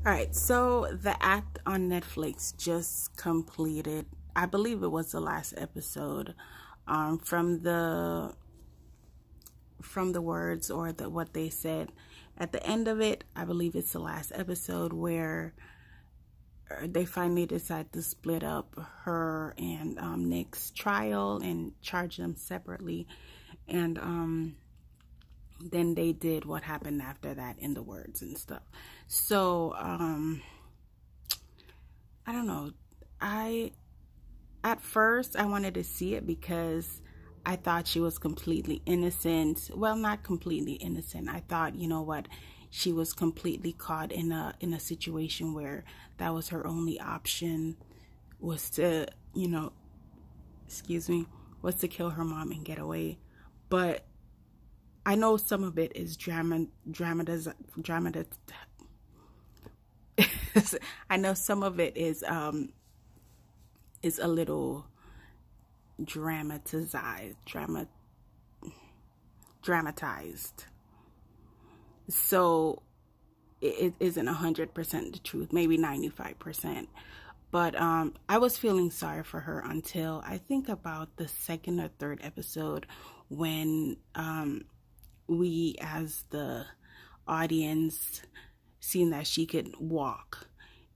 All right, so the act on Netflix just completed. I believe it was the last episode. From the words or what they said at the end of it, I believe it's the last episode where they finally decide to split up her and Nick's trial and charge them separately, and then they did what happened after that in the words and stuff. So I don't know. At first I wanted to see it because I thought she was completely innocent. Well, not completely innocent. I thought, you know what, she was completely caught in a situation where that was her only option, was to, was to kill her mom and get away. But I know some of it is I know some of it is a little dramatized. So it isn't 100% the truth, maybe 95%. But I was feeling sorry for her until I think about the second or third episode, when we as the audience seen that she could walk,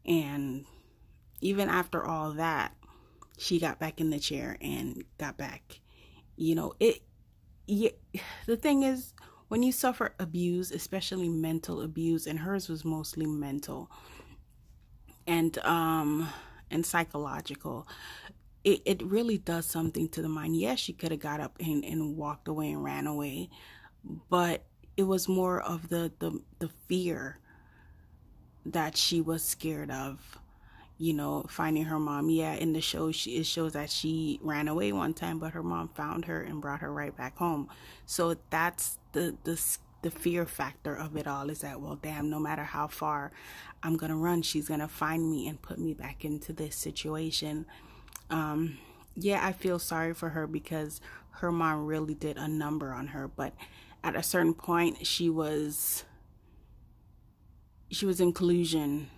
and even after all that, she got back in the chair and got back. The thing is, when you suffer abuse, especially mental abuse, and hers was mostly mental and psychological, it really does something to the mind. Yes, she could have got up and walked away and ran away, but it was more of the fear that she was scared of, finding her mom. Yeah, in the show, it shows that she ran away one time, but her mom found her and brought her right back home. So that's the fear factor of it all, is that, well, damn, no matter how far I'm gonna run, she's gonna find me and put me back into this situation. Yeah, I feel sorry for her because her mom really did a number on her, but at a certain point, she was in collusion,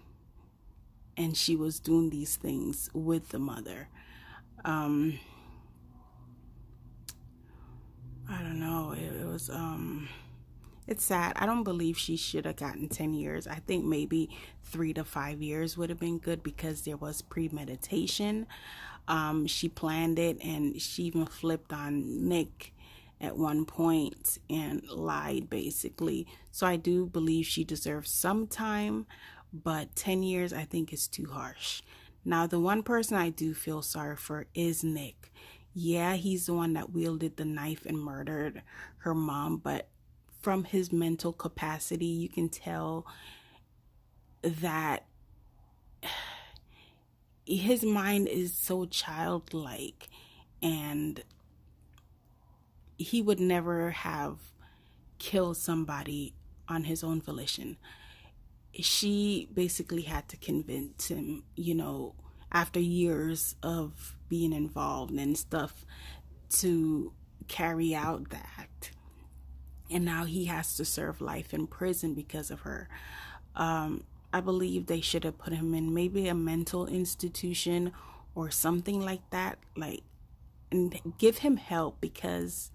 and she was doing these things with the mother. I don't know. It was, it's sad. I don't believe she should have gotten 10 years. I think maybe 3 to 5 years would have been good, because there was premeditation. She planned it, and she even flipped on Nick at one point and lied, basically. So I do believe she deserves some time, but 10 years I think is too harsh. Now, the one person I do feel sorry for is Nick. Yeah, he's the one that wielded the knife and murdered her mom, but from his mental capacity, you can tell that his mind is so childlike, and he would never have killed somebody on his own volition. She basically had to convince him, after years of being involved and stuff, to carry out the act. And now he has to serve life in prison because of her. I believe they should have put him in maybe a mental institution or something like that, and give him help, because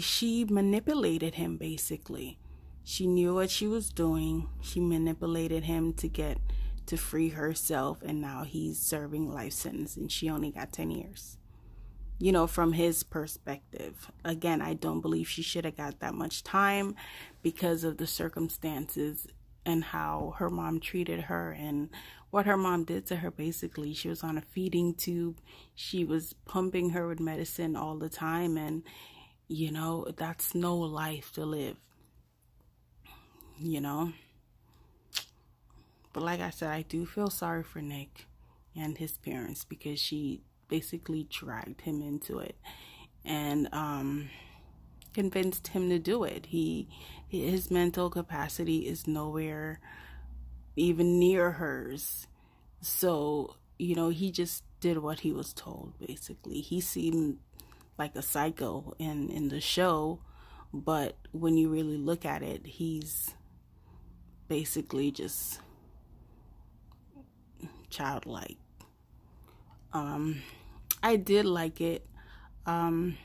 she manipulated him, basically. She knew what she was doing. She manipulated him to free herself, and now he's serving life sentence, and she only got 10 years. From his perspective. Again, I don't believe she should have got that much time because of the circumstances and how her mom treated her and what her mom did to her. Basically, she was on a feeding tube. She was pumping her with medicine all the time, and that's no life to live, But like I said, I do feel sorry for Nick and his parents, because she basically dragged him into it and convinced him to do it. His mental capacity is nowhere even near hers. So, he just did what he was told, basically. He seemed like a psycho in the show, but when you really look at it, he's basically just childlike. I did like it. Um,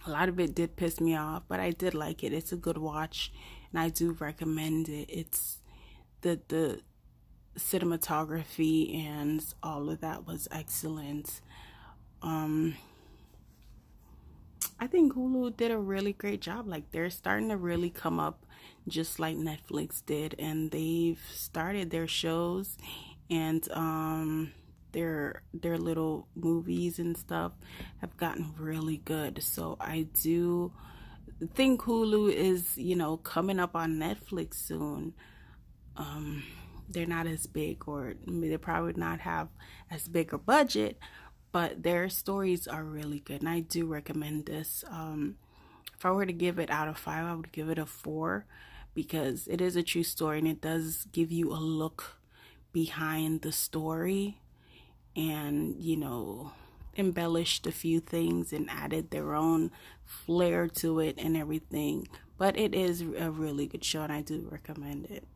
a lot of it did piss me off, but I did like it. It's a good watch, and I do recommend it. It's the cinematography and all of that was excellent. Um, I think Hulu did a really great job. Like, they're starting to really come up just like Netflix did, and they've started their shows and their little movies and stuff have gotten really good. So I do think Hulu is, coming up on Netflix soon. They're not as big, or they probably not have as big a budget, but their stories are really good, and I do recommend this. If I were to give it out of 5, I would give it a 4, because it is a true story and it does give you a look behind the story, and embellished a few things and added their own flair to it and everything. But it is a really good show, and I do recommend it.